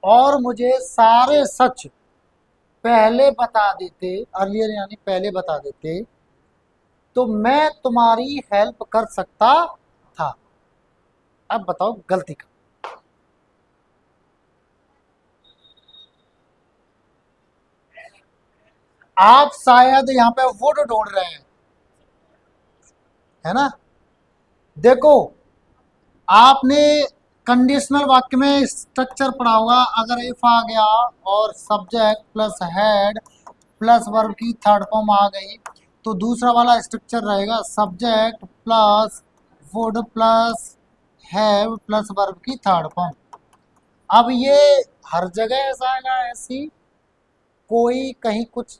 और मुझे सारे सच पहले बता देते, अर्लियर यानी पहले बता देते, तो मैं तुम्हारी हेल्प कर सकता था। अब बताओ गलती का, आप शायद यहाँ पे वुड ढूंढ रहे हैं, है ना। देखो, आपने कंडीशनल वाक्य में स्ट्रक्चर पढ़ा होगा, अगर इफ आ गया और subject plus head plus verb की थर्ड फॉर्म आ गई, तो दूसरा वाला स्ट्रक्चर रहेगा subject plus would plus have plus verb की थर्ड फॉर्म। अब ये हर जगह ऐसा आएगा, ऐसी कोई कहीं कुछ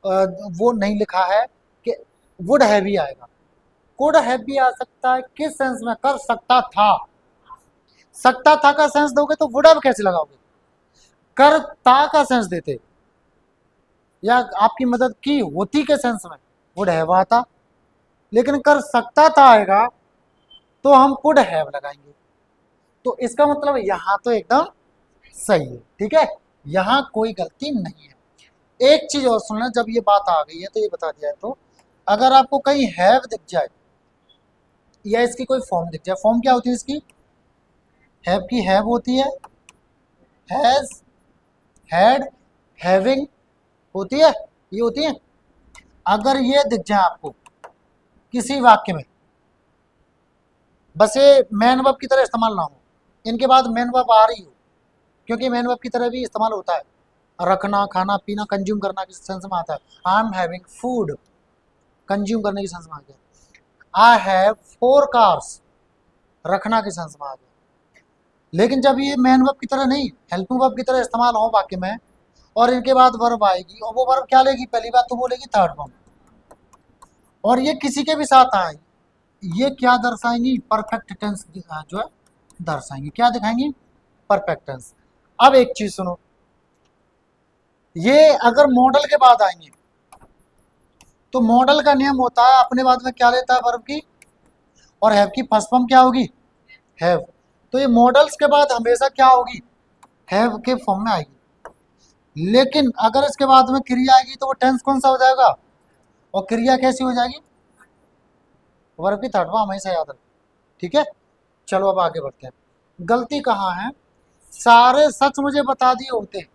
वो नहीं लिखा है कि वुड हैव भी आएगा, कुड हैव भी आ सकता है, किस सेंस में, कर सकता था, सकता था का सेंस दोगे तो वुड हैव कैसे लगाओगे, करता का सेंस देते या आपकी मदद की होती के सेंस में वुड हैव आता, लेकिन कर सकता था आएगा तो हम कुड हैव लगाएंगे, तो इसका मतलब यहां तो एकदम सही है, ठीक है, यहां कोई गलती नहीं है। एक चीज और सुनना, जब ये बात आ गई है तो ये बता दिया है, तो अगर आपको कहीं हैव दिख जाए या इसकी कोई फॉर्म दिख जाए, फॉर्म क्या होती है इसकी, हैव की हैव होती है, हैज, हैड, हैविंग होती है, ये होती है। अगर ये दिख जाए आपको किसी वाक्य में, बस ये मैन वर्ब की तरह इस्तेमाल ना हो, इनके बाद मैन वर्ब आ रही हो, क्योंकि मैन वर्ब की तरह भी इस्तेमाल होता है, रखना, खाना पीना, कंज्यूम करना की सेंस में आता है। I am having food, consume करने की सेंस में आ गया। आई हैव 4 कार्स, रखना की सेंस में आ गया। लेकिन जब ये मैन वर्ब की तरह नहीं, हेल्पिंग वर्ब की तरह इस्तेमाल हो वाक्य में, और इनके बाद वर्ब आएगी, और वो वर्ब क्या लेगी, पहली बात तो वो लेगी थर्ड फॉर्म, और ये किसी के भी साथ आए, ये क्या दर्शाएंगी, परफेक्ट टेंस जो है दर्शाएंगी, क्या दिखाएंगी, परफेक्ट टेंस। अब एक चीज सुनो, ये अगर मॉडल के बाद आएंगे तो मॉडल का नियम होता है अपने बाद में क्या लेता है, वर्ब की, और हैव की फर्स्ट फॉर्म क्या होगी, हैव। तो ये मॉडल्स के बाद हमेशा क्या होगी, हैव के फॉर्म में आएगी। लेकिन अगर इसके बाद में क्रिया आएगी तो वो टेंस कौन सा हो जाएगा, और क्रिया कैसी हो जाएगी, वर्ब की थर्ड फॉर्म हमेशा याद रखें, ठीक है। चलो अब आगे बढ़ते हैं। गलती कहाँ है, सारे सच मुझे बता दिए होते,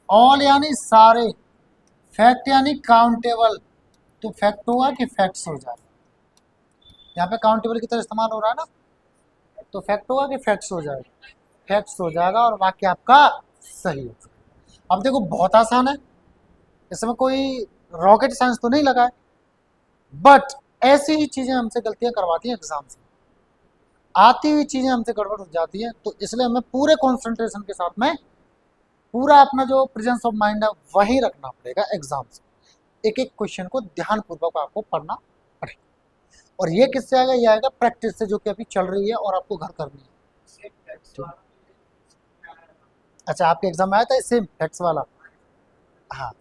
ऑल यानी सारे, फैक्ट यानी काउंटेबल, तो फैक्ट होगा कि फैक्ट्स हो जाएगा, यहाँ पे काउंटेबल की तरह इस्तेमाल हो रहा है ना, तो फैक्ट होगा कि फैक्ट्स हो जाएगा, फैक्ट्स हो जाएगा, और वाक्य आपका सही हो जाएगा। अब देखो बहुत आसान है, इसमें कोई रॉकेट साइंस तो नहीं लगा है, बट ऐसी ही चीजें हमसे गलतियां करवाती हैं एग्जाम से, आती हुई चीजें हमसे गड़बड़ हो जाती है, तो इसलिए हमें पूरे कॉन्सेंट्रेशन के साथ में पूरा अपना जो प्रेजेंस ऑफ माइंड है वही रखना पड़ेगा एग्जाम से, एक एक क्वेश्चन को ध्यानपूर्वक आपको पढ़ना पड़ेगा, और ये किससे आएगा, ये आएगा प्रैक्टिस से, जो कि अभी चल रही है और आपको घर करनी है। अच्छा, आपके एग्जाम में आया था सेम फैक्ट्स वाला, हाँ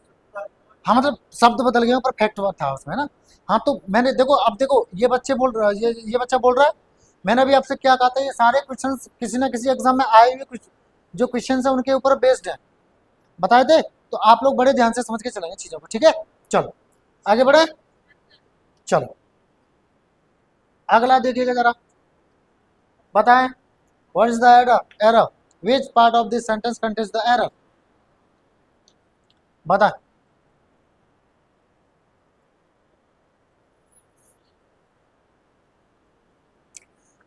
हाँ, मतलब शब्द बदल गए पर फैक्ट था उसमें ना। हाँ तो मैंने देखो, अब देखो ये बच्चे बोल रहा है, ये बच्चा बोल रहा है, मैंने अभी आपसे क्या कहा था, ये सारे क्वेश्चन किसी ना किसी एग्जाम में आए हुए कुछ जो क्वेश्चन है उनके ऊपर बेस्ड है, बताए थे, तो आप लोग बड़े ध्यान से समझ के चलेंगे चीजों को, ठीक है। चलो आगे बढ़े, चलो अगला देखिएगा जरा, बताएं, what is the error, which part of this sentence contains the error, बताएं।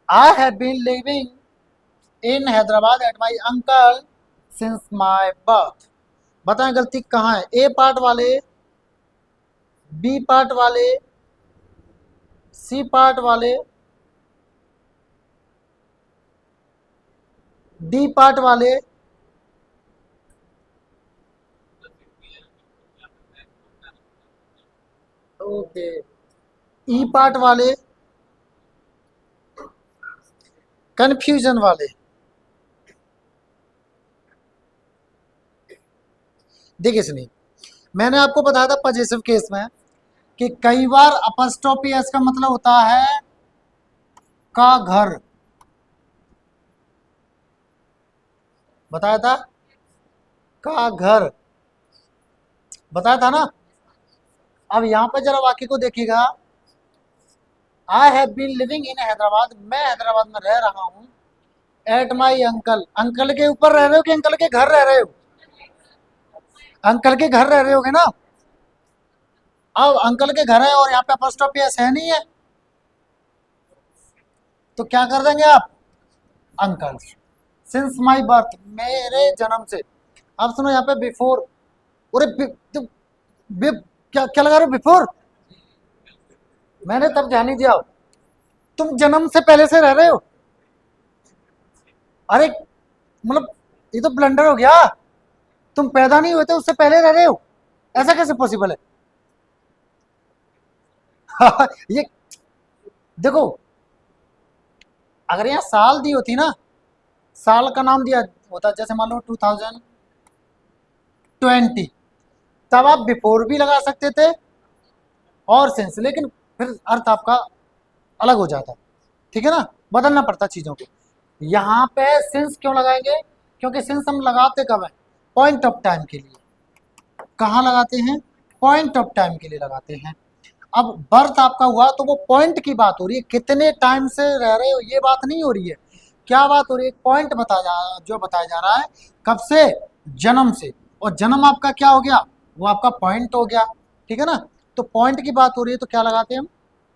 I have been living in Hyderabad at my uncle since my birth। बताएं गलती कहाँ है, ए पार्ट वाले, बी पार्ट वाले, सी पार्ट वाले, डी पार्ट वाले, okay, ई part वाले, कंफ्यूजन वाले। देखिए सुनिए, मैंने आपको बताया था पॉजिटिव केस में कि कई बार अपस्ट्रोफी एस का मतलब होता है का घर, बताया था, का घर बताया था ना। अब यहां पर जरा वाक्य को देखिएगा, I have been living in Hyderabad, मैं हैदराबाद में रह रहा हूँ, एट माई अंकल, अंकल के ऊपर रह रहे हो कि अंकल के घर रह रहे हो, अंकल के घर रह रहे होगे ना। अब अंकल के घर है और यहाँ पे अपॉस्ट्रोफी एस है नहीं है, तो क्या कर देंगे आप, अंकल, सिंस माई बर्थ, मेरे जन्म से। अब सुनो यहाँ पे बिफोर, अरे क्या क्या लगा रहे हो बिफोर, मैंने तब ध्यान नहीं दिया, तुम जन्म से पहले से रह रहे हो, अरे मतलब ये तो ब्लंडर हो गया, तुम पैदा नहीं हुए थे उससे पहले रह रहे हो, ऐसा कैसे पॉसिबल है। ये देखो, अगर यहाँ साल दी होती ना, साल का नाम दिया होता, जैसे मान लो 2020, तब आप बिफोर भी लगा सकते थे और सिंस, लेकिन फिर अर्थ आपका अलग हो जाता, ठीक है ना, बदलना पड़ता चीजों को। यहाँ पे सिंस क्यों लगाएंगे? क्योंकि सिंस हम लगाते कब है? पॉइंट ऑफ टाइम के लिए। कहाँ लगाते हैं? पॉइंट ऑफ टाइम के लिए लगाते हैं। अब बर्थ आपका हुआ तो वो पॉइंट की बात हो रही है, कितने टाइम से रह रहे हो ये बात नहीं हो रही है। क्या बात हो रही है? एक पॉइंट बताया जा रहा है। कब से? जन्म से। और जन्म आपका क्या हो गया? वो आपका पॉइंट हो गया। ठीक है ना? तो पॉइंट की बात हो रही है तो क्या लगाते हैं हम?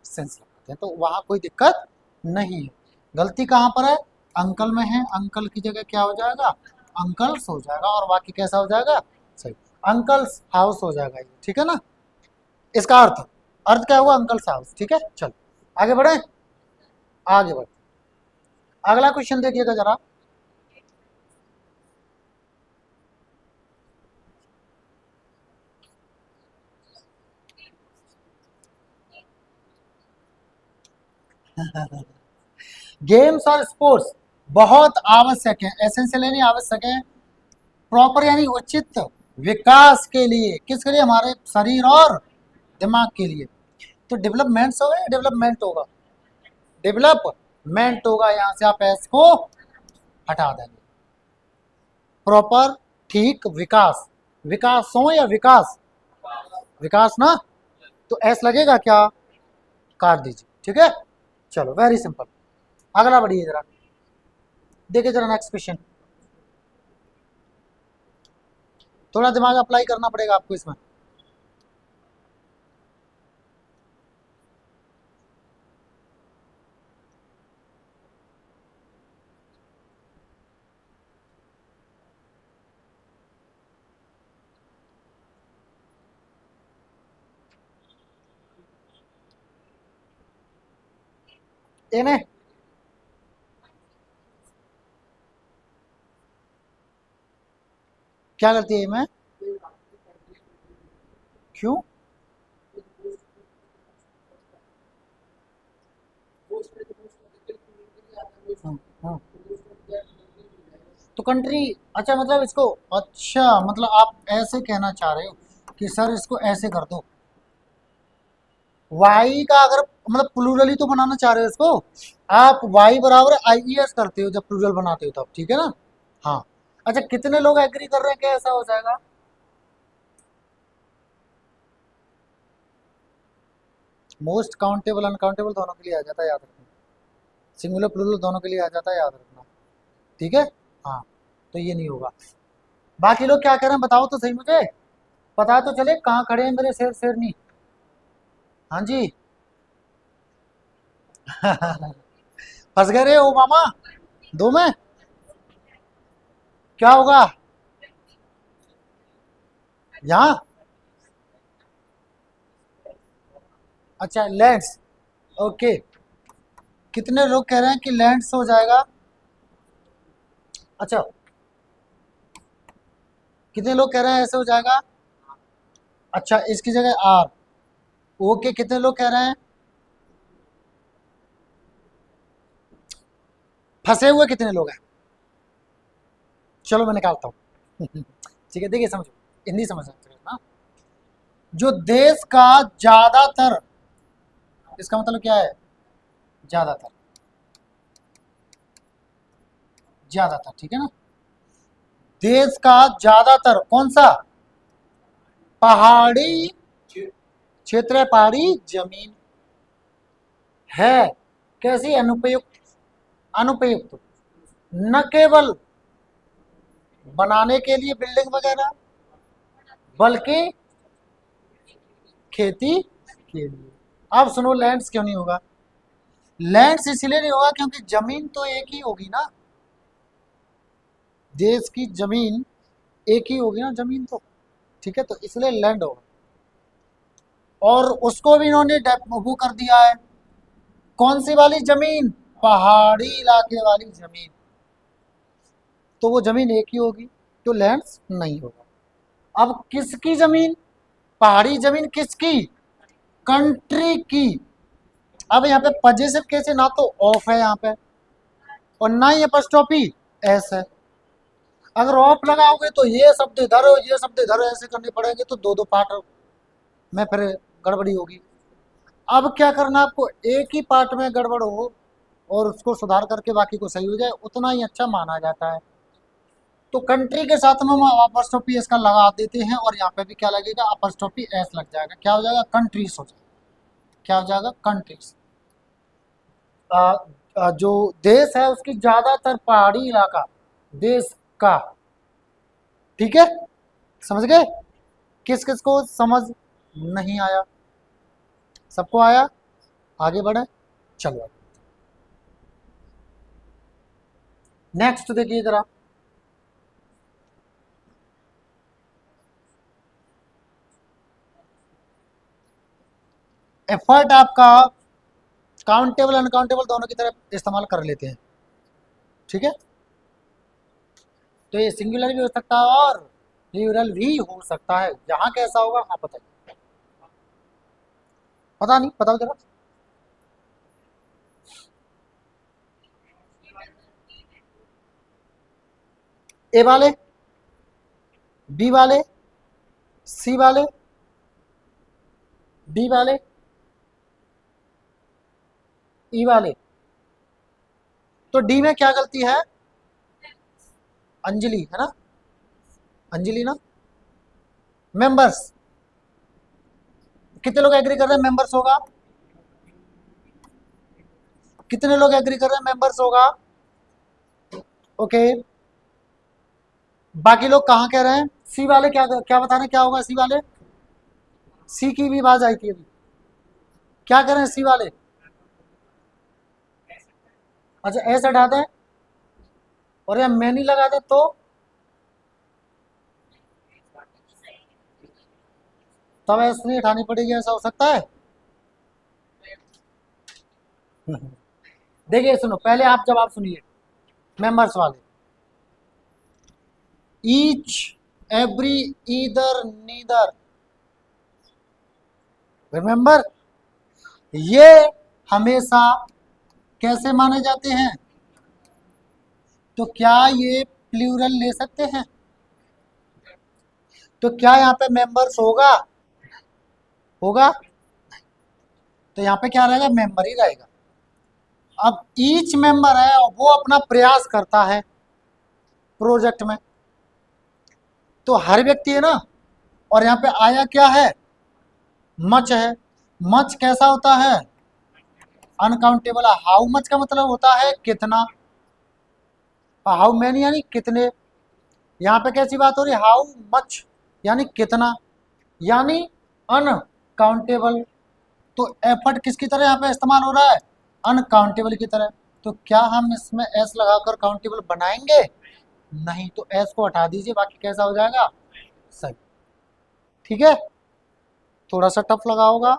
सेंस लगाते हैं। तो वहां कोई दिक्कत नहीं है। गलती कहाँ पर है? अंकल में है। अंकल की जगह क्या हो जाएगा? अंकल्स हो जाएगा। और बाकी कैसा हो जाएगा? सही, अंकल्स हाउस हो जाएगा ये। ठीक है ना? इसका अर्थ, अर्थ क्या हुआ? Uncles house. ठीक है, चलो आगे बढ़े। आगे बढ़े, अगला क्वेश्चन देखिएगा जरा। गेम्स और स्पोर्ट्स बहुत आवश्यक है, एसेंशियल यानी आवश्यक है, प्रॉपर यानी उचित विकास के लिए। किसके लिए? हमारे शरीर और दिमाग के लिए। तो डेवलपमेंट्स होगा या डेवलपमेंट होगा? डेवलपमेंट होगा। यहां से आप एस को हटा देंगे। प्रॉपर, ठीक, विकास। विकास हो या विकास? विकास ना, तो एस लगेगा क्या? काट दीजिए। ठीक है, चलो वेरी सिंपल। अगला बढ़िए जरा, देखिए जरा नेक्स्ट क्वेश्चन। थोड़ा दिमाग अप्लाई करना पड़ेगा आपको इसमें। इन्हें क्या करती है? मैं क्यों? हम्म, हम्म। तो कंट्री, अच्छा मतलब इसको, अच्छा मतलब आप ऐसे कहना चाह रहे हो कि सर इसको ऐसे कर दो। वाई का अगर मतलब प्लूरल ही तो बनाना चाह रहे हो इसको। आप वाई बराबर आई एस करते हो जब प्लूरल बनाते हो तब। ठीक है ना? हाँ। अच्छा, कितने लोग एग्री कर रहे हैं कि ऐसा हो जाएगा? मोस्ट काउंटेबल अनकाउंटेबल दोनों के लिए आ जाता है, याद रखना। सिंगुलर प्लूरल दोनों के लिए आ जाता है, याद रखना। ठीक है, हाँ। तो ये नहीं होगा। बाकी लोग क्या कह रहे हैं बताओ तो सही मुझे, पता तो चले कहाँ खड़े हैं मेरे शेर शेरनी। हाँ जी। फंस गए रे ओ मामा, दो में क्या होगा? यहाँ, अच्छा लैंड्स, ओके। कितने लोग कह रहे हैं कि लैंड्स हो जाएगा? अच्छा, कितने लोग कह रहे हैं ऐसे हो जाएगा? अच्छा, इसकी जगह आर। ओके, कितने लोग कह रहे हैं? फंसे हुए कितने लोग हैं? चलो मैं निकालता हूँ। ठीक है, देखिए समझो, हिंदी समझना। जो देश का ज्यादातर, इसका मतलब क्या है? ज्यादातर, ज्यादातर। ठीक है ना? देश का ज्यादातर कौन सा? पहाड़ी क्षेत्र है, पहाड़ी जमीन है। कैसी? अनुपयुक्त। अनुपयुक्त, न केवल बनाने के लिए बिल्डिंग वगैरह, बल्कि खेती के लिए। अब सुनो, लैंड्स क्यों नहीं होगा? लैंड्स इसलिए नहीं होगा क्योंकि जमीन तो एक ही होगी ना। देश की जमीन एक ही होगी ना, जमीन तो। ठीक है, तो इसलिए लैंड होगा। और उसको भी इन्होंने वो कर दिया है। कौन सी वाली जमीन? पहाड़ी इलाके वाली जमीन। तो वो जमीन एक ही होगी, तो लैंड्स नहीं होगा। अब किसकी जमीन? पहाड़ी जमीन किसकी? कंट्री की। अब यहाँ पे पजेसिव कैसे, ना तो ऑफ है यहाँ पे और ना ही अपस्ट्रॉफी एस है। अगर ऑफ लगाओगे तो ये शब्द इधर हो, ये शब्द इधर, ऐसे करने पड़ेंगे तो दो दो पार्ट में फिर गड़बड़ी होगी। अब क्या करना आपको? एक ही पार्ट में गड़बड़ हो और उसको सुधार करके बाकी को सही हो जाए, उतना ही अच्छा माना जाता है। तो कंट्री के साथ में हम अपॉस्ट्रोफी एस का लगा देते हैं, और यहाँ पे भी क्या लगेगा, अपॉस्ट्रोफी एस लग जाएगा, क्या हो जाएगा, कंट्रीज हो जाएगा, क्या हो जाएगा, कंट्रीज। जो देश है उसकी ज्यादातर पहाड़ी इलाका देश का, ठीक है, समझ गए। किस किस को समझ नहीं आया, सबको आया, आगे बढ़े, चलो नेक्स्ट देखिए जरा। एफर्ट आपका काउंटेबल अनकाउंटेबल दोनों की तरफ इस्तेमाल कर लेते हैं, ठीक है। तो ये सिंगुलर भी हो सकता है और प्लूरल भी हो सकता है, जहां कैसा होगा हाँ बताइए, पता नहीं, बताओ जरा। ए वाले, बी वाले, सी वाले, डी वाले, ई वाले। तो डी में क्या गलती है, अंजलि है ना, अंजलि ना, मेंबर्स, कितने लोग एग्री कर रहे हैं मेंबर्स होगा, कितने लोग एग्री कर रहे हैं मेंबर्स होगा, ओके। बाकी लोग कहाँ कह रहे हैं, सी वाले क्या क्या बता रहे हैं, क्या होगा सी वाले, सी की भी आवाज आई थी अभी, क्या कह रहे हैं सी वाले, अच्छा एस हटा दें और या मैं नहीं लगा दे तो तब एस नहीं उठानी पड़ेगी, ऐसा हो सकता है। देखिए सुनो, पहले आप जवाब सुनिए मेंबर्स वाले, each, every, either, neither, remember, ये हमेशा कैसे माने जाते हैं, तो क्या ये प्लूरल ले सकते हैं, तो क्या यहाँ पे मेंबर्स होगा, होगा, तो यहाँ पे क्या रहेगा, मेंबर ही रहेगा। अब ईच मेंबर है और वो अपना प्रयास करता है प्रोजेक्ट में, तो हर व्यक्ति है ना, और यहाँ पे आया क्या है, मच है, मच कैसा होता है, अनकाउंटेबल। हाउ मच का मतलब होता है कितना, हाउ मैनी यानी कितने, यहाँ पे कैसी बात हो रही है, हाउ मच यानी कितना, यानी अनकाउंटेबल। तो एफर्ट किसकी तरह यहाँ पे इस्तेमाल हो रहा है, अनकाउंटेबल की तरह। तो क्या हम इसमें एस लगाकर काउंटेबल बनाएंगे, नहीं, तो एस को हटा दीजिए, बाकी कैसा हो जाएगा, सही, ठीक है। थोड़ा सा टफ लगा होगा,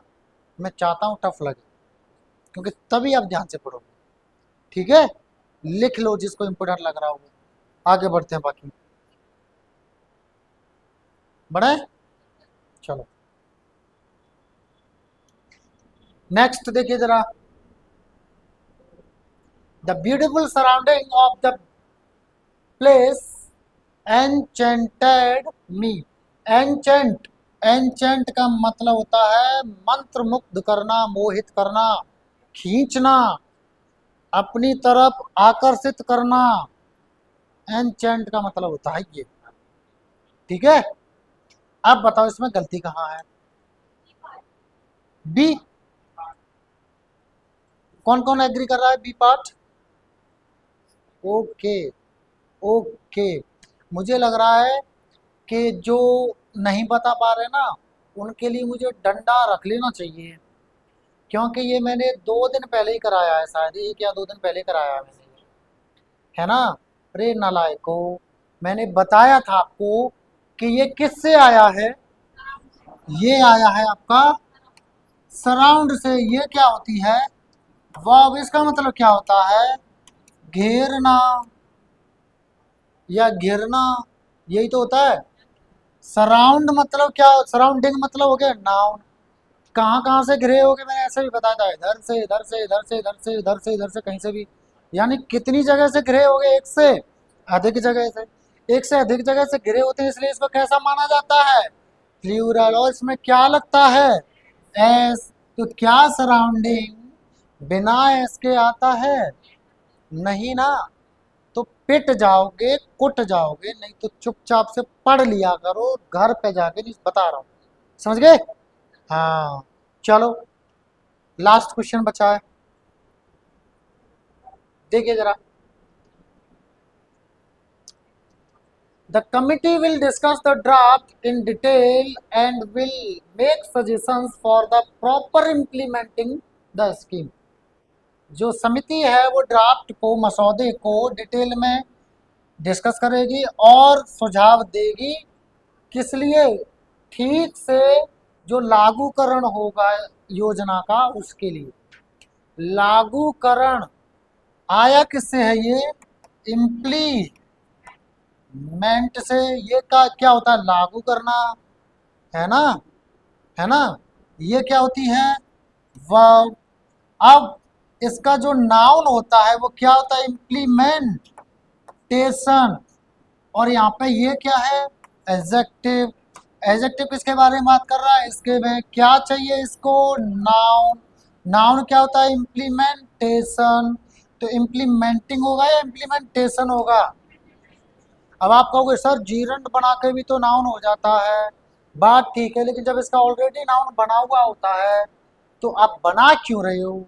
मैं चाहता हूँ टफ लगे, क्योंकि तभी आप ध्यान से पढ़ोगे, ठीक है। लिख लो जिसको इम्पोर्टेंट लग रहा होगा, आगे बढ़ते हैं बाकी, बढ़े, चलो नेक्स्ट देखिए जरा। The beautiful surrounding of the place enchanted me, enchant, enchant का मतलब होता है मंत्र मुग्ध करना, मोहित करना, खींचना, अपनी तरफ आकर्षित करना, एनचेंट का मतलब होता है ये, ठीक है। अब बताओ इसमें गलती कहाँ है, बी, कौन कौन एग्री कर रहा है बी पार्ट, ओके, ओके। मुझे लग रहा है कि जो नहीं बता पा रहे ना, उनके लिए मुझे डंडा रख लेना चाहिए, क्योंकि ये मैंने 2 दिन पहले ही कराया है, शायद 1 या 2 दिन पहले कराया है मैंने, है ना। अरे नालायको, मैंने बताया था आपको कि ये किससे आया है, ये आया है आपका सराउंड से। ये क्या होती है, वर्ब, इसका मतलब क्या होता है, घेरना या घेरना, यही तो होता है। सराउंड मतलब क्या, सराउंडिंग मतलब हो गया नाउन, कहाँ कहाँ से घिरे होगे, मैंने ऐसे भी बताया था, इधर से इधर से इधर से इधर से इधर से इधर से कहीं से भी, यानी कितनी जगह से घिरे होगे, एक से अधिक जगह से, एक से अधिक जगह से घिरे होते हैं, इसलिए इसको कैसा माना जाता है, प्लूरल। और इसमें क्या लगता है, एस, तो क्या सराउंडिंग बिना एस के आता है, नहीं ना, तो पिट जाओगे, कुट जाओगे, नहीं तो चुपचाप से पढ़ लिया करो घर पे जाके, नहीं बता रहा हूँ। समझ गए? हाँ, चलो लास्ट क्वेश्चन बचा है, देखिए जरा। The committee will discuss the draft in detail and will make suggestions for the proper implementing the scheme. जो समिति है वो ड्राफ्ट को, मसौदे को डिटेल में डिस्कस करेगी और सुझाव देगी, किस लिए? ठीक से जो लागूकरण होगा योजना का, उसके लिए। लागूकरण आया किससे है ये? इम्प्लीमेंट से। ये का क्या होता है? लागू करना, है ना, है ना। ये क्या होती है? वर्ब। अब इसका जो नाउन होता है वो क्या होता है? इम्प्लीमेंटेशन। और यहाँ पे ये क्या है? एडजेक्टिव। एडजेक्टिव किसके बारे में बात कर रहा है? इसके में क्या चाहिए इसको? नाउन। नाउन क्या होता है? इम्प्लीमेंटेशन। तो इम्प्लीमेंटिंग होगा या इम्प्लीमेंटेशन होगा? अब आप कहोगे सर जीरंड बना के भी तो नाउन हो जाता है, बात ठीक है, लेकिन जब इसका ऑलरेडी नाउन बना हुआ होता है तो आप बना क्यों रहे हो?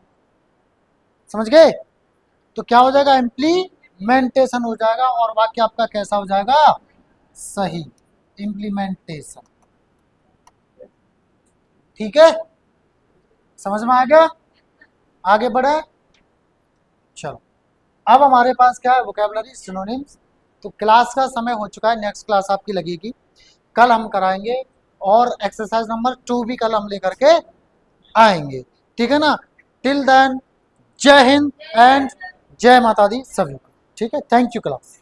समझ गए? तो क्या हो जाएगा? इम्प्लीमेंटेशन हो जाएगा, और वाक्य आपका कैसा हो जाएगा? सही, इम्प्लीमेंटेशन। ठीक है, समझ में आ गया? आगे बढ़े, चलो। अब हमारे पास क्या है? Vocabulary, synonyms. तो क्लास का समय हो चुका है, नेक्स्ट क्लास आपकी लगेगी, कल हम कराएंगे, और एक्सरसाइज नंबर 2 भी कल हम लेकर के आएंगे। ठीक है ना? टिल देन, जय हिंद एंड जय माता दी सभी को। ठीक है, थैंक यू क्लास।